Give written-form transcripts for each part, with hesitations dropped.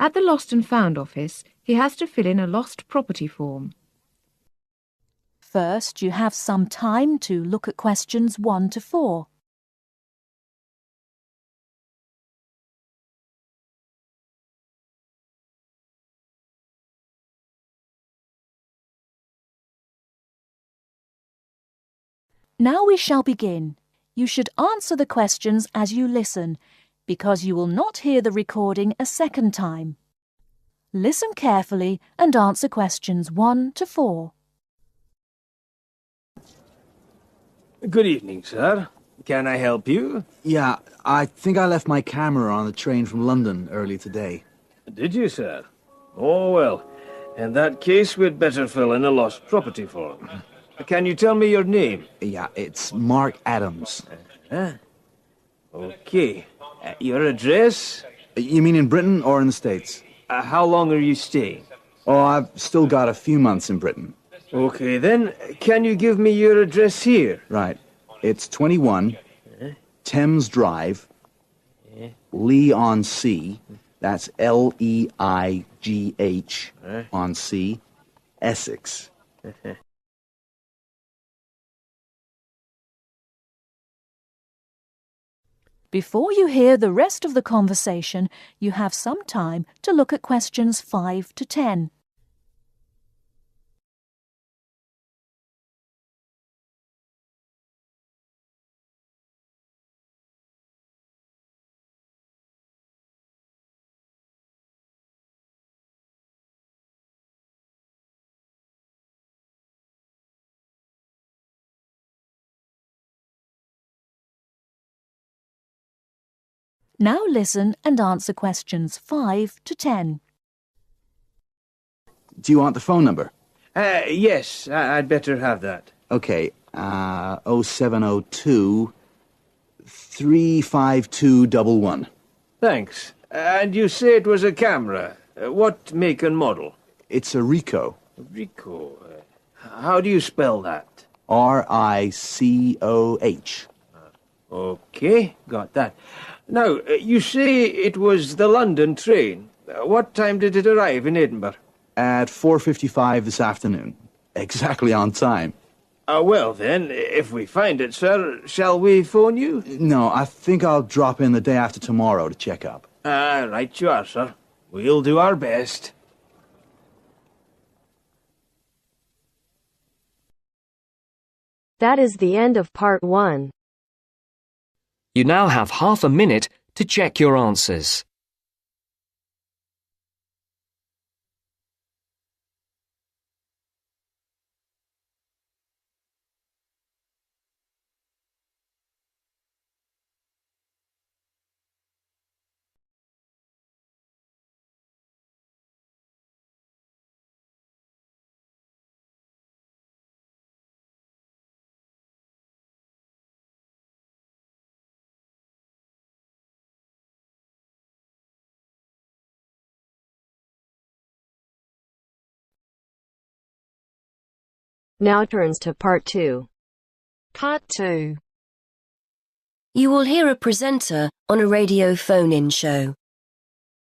At the Lost and Found office, he has to fill in a lost property form. First, you have some time to look at questions 1 to 4. Now we shall begin. You should answer the questions as you listen, because you will not hear the recording a second time. Listen carefully and answer questions 1 to 4. Good evening, sir. Can I help you? Yeah, I think I left my camera on the train from London early today. Did you, sir? Oh, well. In that case, we'd better fill in a lost property form. Can you tell me your name? Yeah, it's Mark Adams. Okay. Your address? You mean in Britain or in the States? How long are you staying? Oh, I've still got a few months in Britain. Okay, then, can you give me your address here? Right. It's 21 Thames Drive, Leigh-on-Sea. That's Leigh on Sea, Essex. Before you hear the rest of the conversation, you have some time to look at questions 5 to 10. Now listen and answer questions 5 to 10. Do you want the phone number? Yes, I'd better have that. Okay, 0702 35211. Thanks. And you say it was a camera. What make and model? It's a Ricoh. Ricoh. How do you spell that? Ricoh. Okay, got that. Now, you say it was the London train. What time did it arrive in Edinburgh? At 4:55 this afternoon. Exactly on time. Well then, if we find it, sir, shall we phone you? No, I think I'll drop in the day after tomorrow to check up. Right you are, sir. We'll do our best. That is the end of part 1. You now have half a minute to check your answers. Now turns to part 2. Part 2. You will hear a presenter on a radio phone-in show.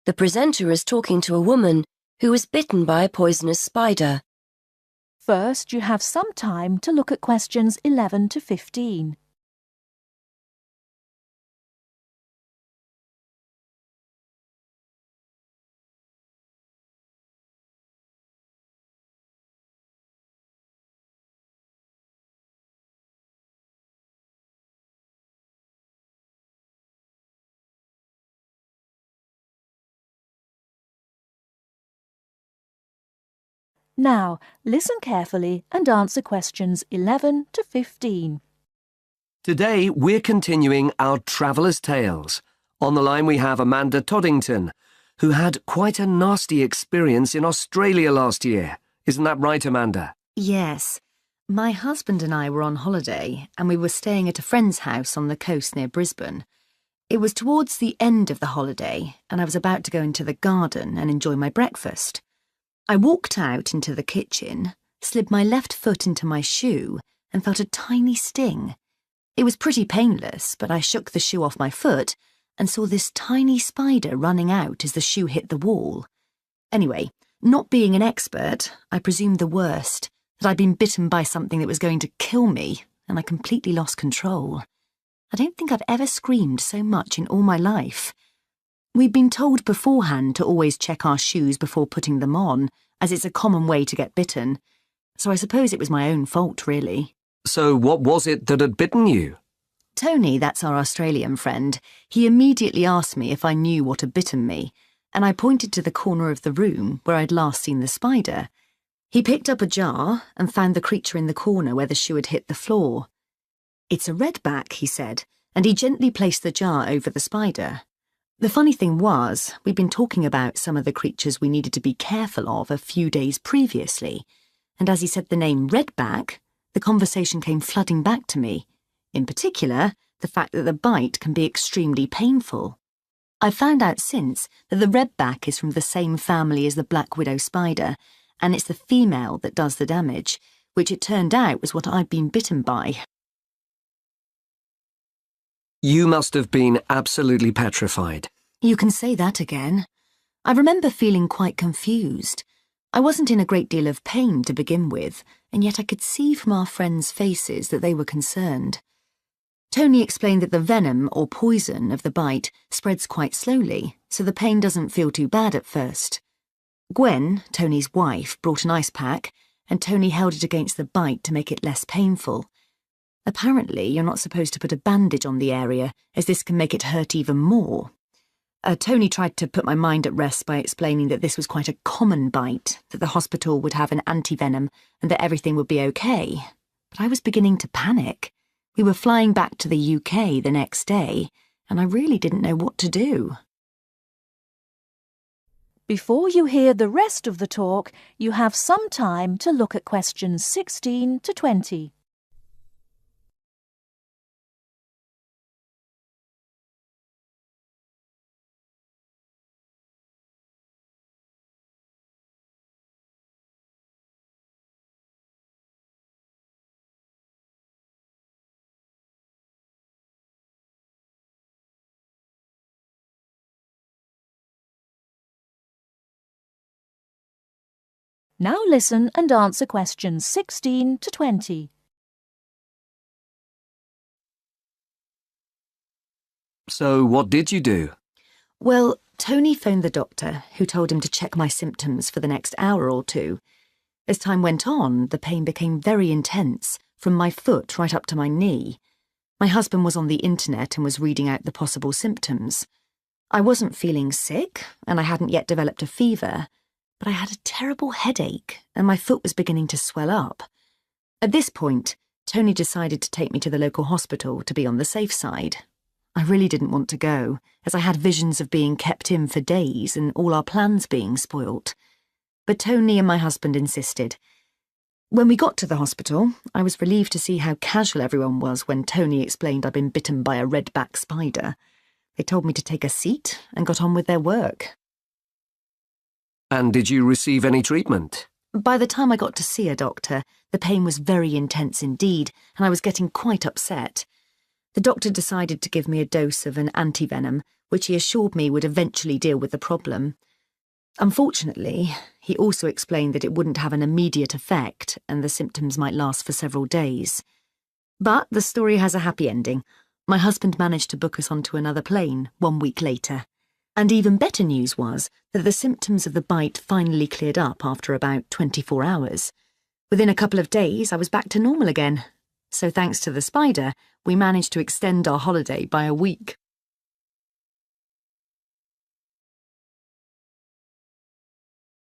The presenter is talking to a woman who was bitten by a poisonous spider. First, you have some time to look at questions 11 to 15. Now, listen carefully and answer questions 11 to 15. Today, we're continuing our Traveller's Tales. On the line we have Amanda Toddington, who had quite a nasty experience in Australia last year. Isn't that right, Amanda? Yes. My husband and I were on holiday and we were staying at a friend's house on the coast near Brisbane. It was towards the end of the holiday and I was about to go into the garden and enjoy my breakfast. I walked out into the kitchen, slid my left foot into my shoe and felt a tiny sting. It was pretty painless, but I shook the shoe off my foot and saw this tiny spider running out as the shoe hit the wall. Anyway, not being an expert, I presumed the worst, that I'd been bitten by something that was going to kill me, and I completely lost control. I don't think I've ever screamed so much in all my life. We'd been told beforehand to always check our shoes before putting them on, as it's a common way to get bitten, so I suppose it was my own fault, really. So what was it that had bitten you? Tony, that's our Australian friend, he immediately asked me if I knew what had bitten me, and I pointed to the corner of the room where I'd last seen the spider. He picked up a jar and found the creature in the corner where the shoe had hit the floor. "It's a redback," he said, and he gently placed the jar over the spider. The funny thing was, we'd been talking about some of the creatures we needed to be careful of a few days previously, and as he said the name redback, the conversation came flooding back to me. In particular, the fact that the bite can be extremely painful. I've found out since that the redback is from the same family as the black widow spider, and it's the female that does the damage, which it turned out was what I'd been bitten by. You must have been absolutely petrified. You can say that again. I remember feeling quite confused. I wasn't in a great deal of pain to begin with, and yet I could see from our friends' faces that they were concerned. Tony explained that the venom or poison of the bite spreads quite slowly, so the pain doesn't feel too bad at first. Gwen, Tony's wife, brought an ice pack, and Tony held it against the bite to make it less painful. Apparently, you're not supposed to put a bandage on the area, as this can make it hurt even more. Tony tried to put my mind at rest by explaining that this was quite a common bite, that the hospital would have an antivenom, and that everything would be okay. But I was beginning to panic. We were flying back to the UK the next day, and I really didn't know what to do. Before you hear the rest of the talk, you have some time to look at questions 16 to 20. Now listen and answer questions 16 to 20. So what did you do? Well, Tony phoned the doctor, who told him to check my symptoms for the next hour or two. As time went on, the pain became very intense, from my foot right up to my knee. My husband was on the internet and was reading out the possible symptoms. I wasn't feeling sick, and I hadn't yet developed a fever, but I had a terrible headache, and my foot was beginning to swell up. At this point, Tony decided to take me to the local hospital to be on the safe side. I really didn't want to go, as I had visions of being kept in for days and all our plans being spoilt. But Tony and my husband insisted. When we got to the hospital, I was relieved to see how casual everyone was when Tony explained I'd been bitten by a redback spider. They told me to take a seat and got on with their work. And did you receive any treatment? By the time I got to see a doctor, the pain was very intense indeed, and I was getting quite upset. The doctor decided to give me a dose of an antivenom, which he assured me would eventually deal with the problem. Unfortunately, he also explained that it wouldn't have an immediate effect and the symptoms might last for several days. But the story has a happy ending. My husband managed to book us onto another plane 1 week later. And even better news was that the symptoms of the bite finally cleared up after about 24 hours. Within a couple of days, I was back to normal again. So thanks to the spider, we managed to extend our holiday by a week.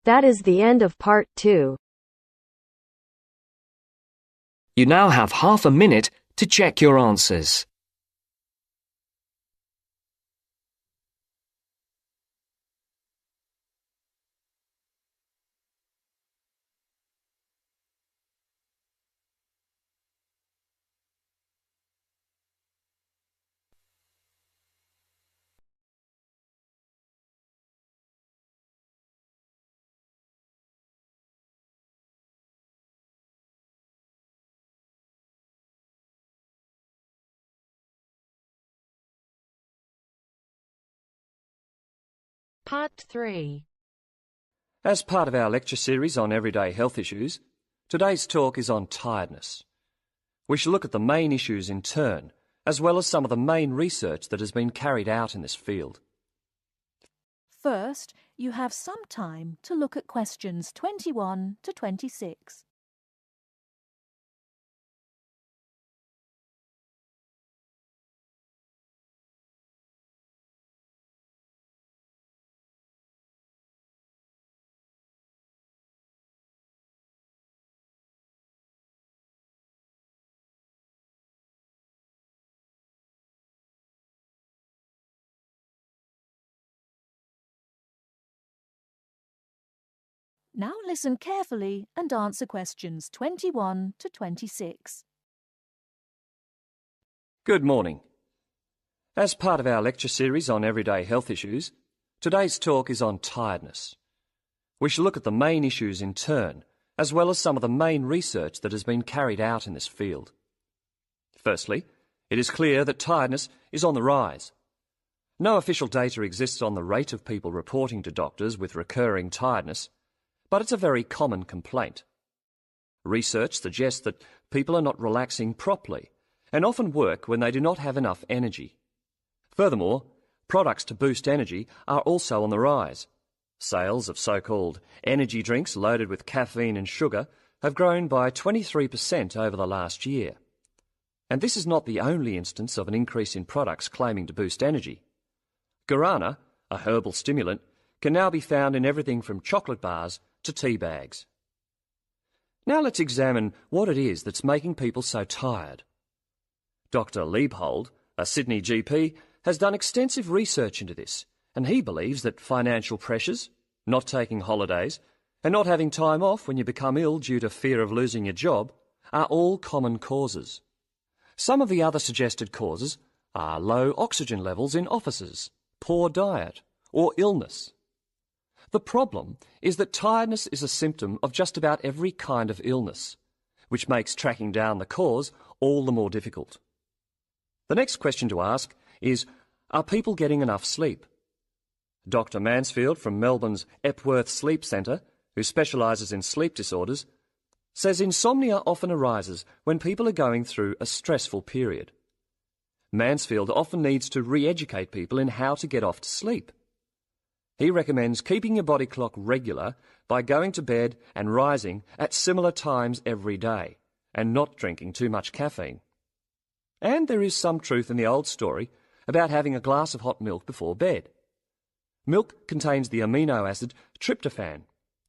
That is the end of part 2. You now have half a minute to check your answers. Part 3. As part of our lecture series on everyday health issues, today's talk is on tiredness. We shall look at the main issues in turn, as well as some of the main research that has been carried out in this field. First, you have some time to look at questions 21 to 26. Now listen carefully and answer questions 21 to 26. Good morning. As part of our lecture series on everyday health issues, today's talk is on tiredness. We shall look at the main issues in turn, as well as some of the main research that has been carried out in this field. Firstly, it is clear that tiredness is on the rise. No official data exists on the rate of people reporting to doctors with recurring tiredness, but it's a very common complaint. Research suggests that people are not relaxing properly and often work when they do not have enough energy. Furthermore, products to boost energy are also on the rise. Sales of so-called energy drinks loaded with caffeine and sugar have grown by 23% over the last year. And this is not the only instance of an increase in products claiming to boost energy. Guarana, a herbal stimulant, can now be found in everything from chocolate bars to tea bags. Now let's examine what it is that's making people so tired. Dr. Liebhold, a Sydney GP, has done extensive research into this, and he believes that financial pressures, not taking holidays, and not having time off when you become ill due to fear of losing your job are all common causes. Some of the other suggested causes are low oxygen levels in offices, poor diet, or illness. The problem is that tiredness is a symptom of just about every kind of illness, which makes tracking down the cause all the more difficult. The next question to ask is, are people getting enough sleep? Dr. Mansfield from Melbourne's Epworth Sleep Centre, who specialises in sleep disorders, says insomnia often arises when people are going through a stressful period. Mansfield often needs to re-educate people in how to get off to sleep. He recommends keeping your body clock regular by going to bed and rising at similar times every day, and not drinking too much caffeine. And there is some truth in the old story about having a glass of hot milk before bed. Milk contains the amino acid tryptophan,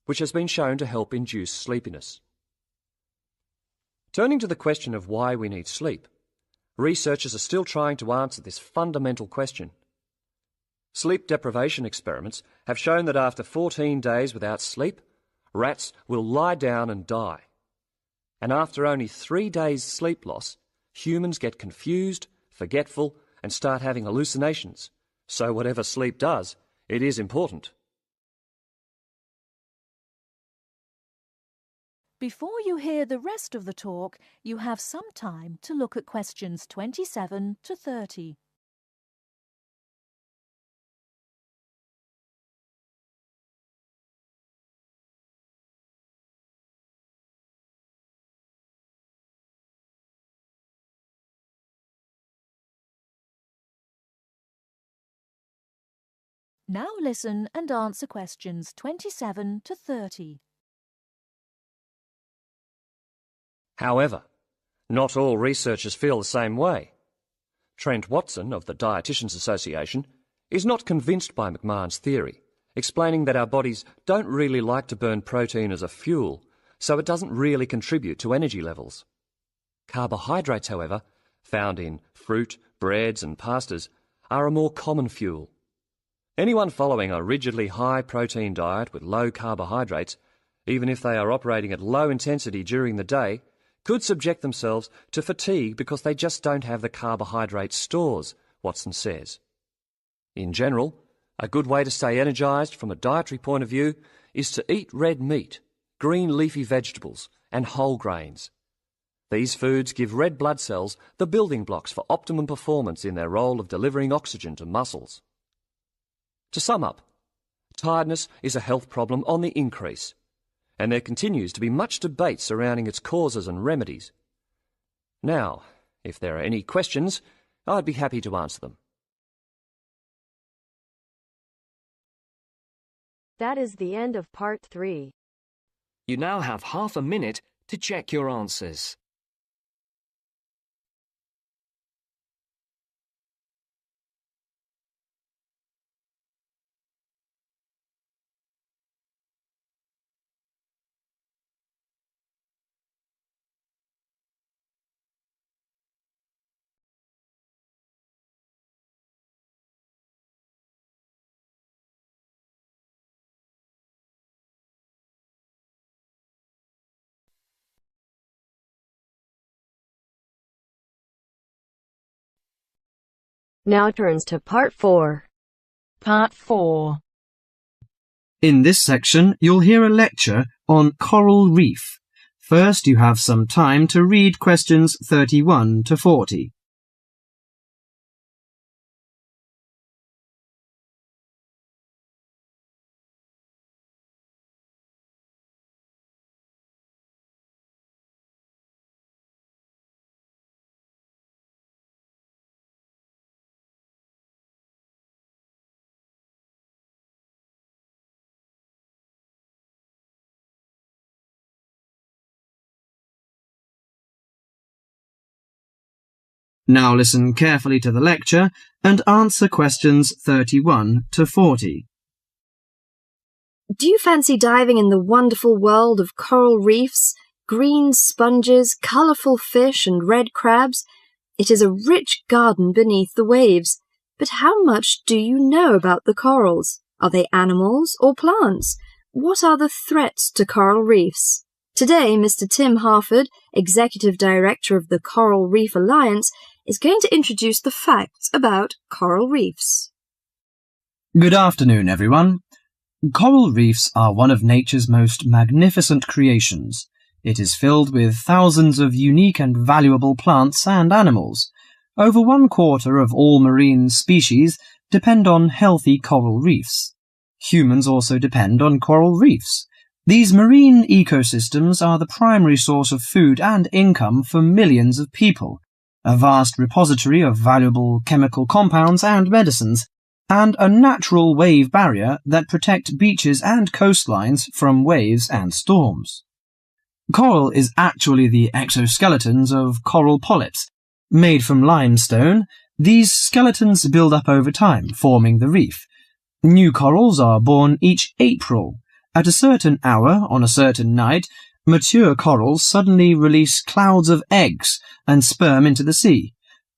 which has been shown to help induce sleepiness. Turning to the question of why we need sleep, researchers are still trying to answer this fundamental question. Sleep deprivation experiments have shown that after 14 days without sleep, rats will lie down and die. And after only 3 days sleep loss, humans get confused, forgetful, and start having hallucinations. So whatever sleep does, it is important. Before you hear the rest of the talk, you have some time to look at questions 27 to 30. Now listen and answer questions 27 to 30. However, not all researchers feel the same way. Trent Watson of the Dietitians Association is not convinced by McMahon's theory, explaining that our bodies don't really like to burn protein as a fuel, so it doesn't really contribute to energy levels. Carbohydrates, however, found in fruit, breads and pastas, are a more common fuel. Anyone following a rigidly high-protein diet with low carbohydrates, even if they are operating at low intensity during the day, could subject themselves to fatigue because they just don't have the carbohydrate stores, Watson says. In general, a good way to stay energised from a dietary point of view is to eat red meat, green leafy vegetables and whole grains. These foods give red blood cells the building blocks for optimum performance in their role of delivering oxygen to muscles. To sum up, Tiredness is a health problem on the increase, and there continues to be much debate surrounding its causes and remedies. Now, if there are any questions, I'd be happy to answer them. That is the end of part 3. You now have half a minute to check your answers. Now turns to part 4. Part 4. In this section, you'll hear a lecture on coral reef. First, you have some time to read questions 31 to 40. Now listen carefully to the lecture and answer questions 31 to 40. Do you fancy diving in the wonderful world of coral reefs, green sponges, colourful fish and red crabs? It is a rich garden beneath the waves. But how much do you know about the corals? Are they animals or plants? What are the threats to coral reefs? Today, Mr. Tim Harford, Executive Director of the Coral Reef Alliance, is going to introduce the facts about coral reefs. Good afternoon, everyone. Coral reefs are one of nature's most magnificent creations. It is filled with thousands of unique and valuable plants and animals. Over 1/4 of all marine species depend on healthy coral reefs. Humans also depend on coral reefs. These marine ecosystems are the primary source of food and income for millions of people, a vast repository of valuable chemical compounds and medicines, and a natural wave barrier that protect beaches and coastlines from waves and storms. Coral is actually the exoskeletons of coral polyps. Made from limestone, these skeletons build up over time, forming the reef. New corals are born each April. At a certain hour on a certain night, mature corals suddenly release clouds of eggs and sperm into the sea.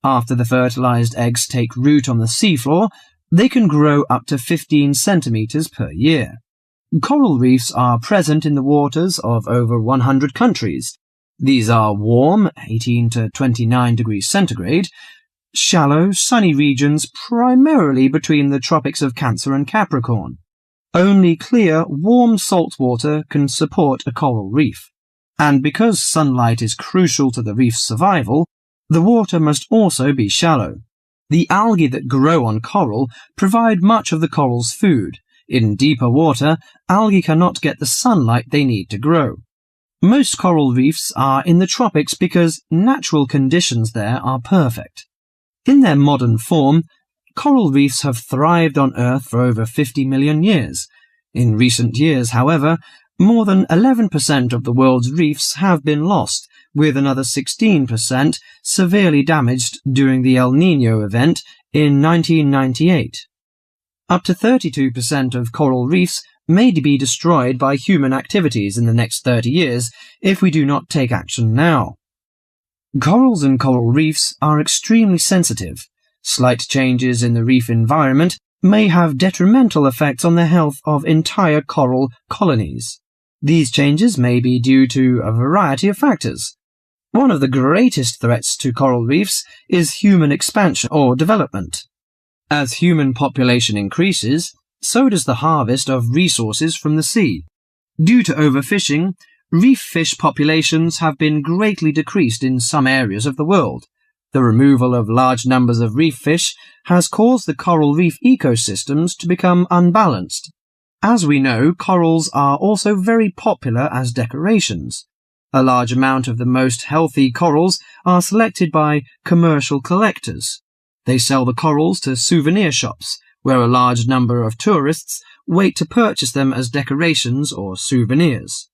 After the fertilized eggs take root on the seafloor, they can grow up to 15 centimeters per year. Coral reefs are present in the waters of over 100 countries. These are warm, 18 to 29 degrees centigrade, shallow, sunny regions primarily between the tropics of Cancer and Capricorn. Only clear, warm salt water can support a coral reef. And because sunlight is crucial to the reef's survival, the water must also be shallow. The algae that grow on coral provide much of the coral's food. In deeper water, algae cannot get the sunlight they need to grow. Most coral reefs are in the tropics because natural conditions there are perfect. In their modern form, coral reefs have thrived on Earth for over 50 million years. In recent years, however, more than 11% of the world's reefs have been lost, with another 16% severely damaged during the El Niño event in 1998. Up to 32% of coral reefs may be destroyed by human activities in the next 30 years if we do not take action now. Corals and coral reefs are extremely sensitive. Slight changes in the reef environment may have detrimental effects on the health of entire coral colonies. These changes may be due to a variety of factors. One of the greatest threats to coral reefs is human expansion or development. As human population increases, so does the harvest of resources from the sea. Due to overfishing, reef fish populations have been greatly decreased in some areas of the world. The removal of large numbers of reef fish has caused the coral reef ecosystems to become unbalanced. As we know, corals are also very popular as decorations. A large amount of the most healthy corals are selected by commercial collectors. They sell the corals to souvenir shops, where a large number of tourists wait to purchase them as decorations or souvenirs.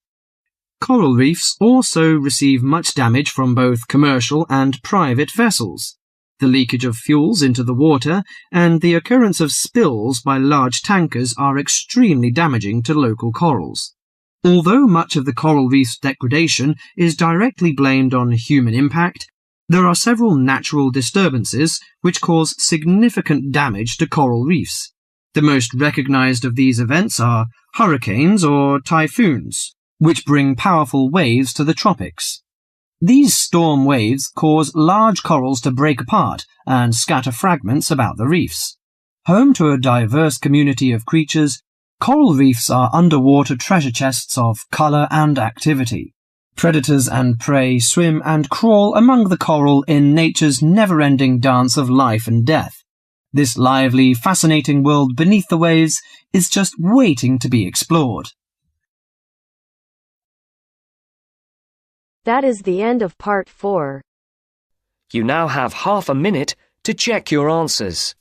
Coral reefs also receive much damage from both commercial and private vessels. The leakage of fuels into the water and the occurrence of spills by large tankers are extremely damaging to local corals. Although much of the coral reef's degradation is directly blamed on human impact, there are several natural disturbances which cause significant damage to coral reefs. The most recognized of these events are hurricanes or typhoons, which bring powerful waves to the tropics. These storm waves cause large corals to break apart and scatter fragments about the reefs. Home to a diverse community of creatures, coral reefs are underwater treasure chests of colour and activity. Predators and prey swim and crawl among the coral in nature's never-ending dance of life and death. This lively, fascinating world beneath the waves is just waiting to be explored. That is the end of part 4. You now have half a minute to check your answers.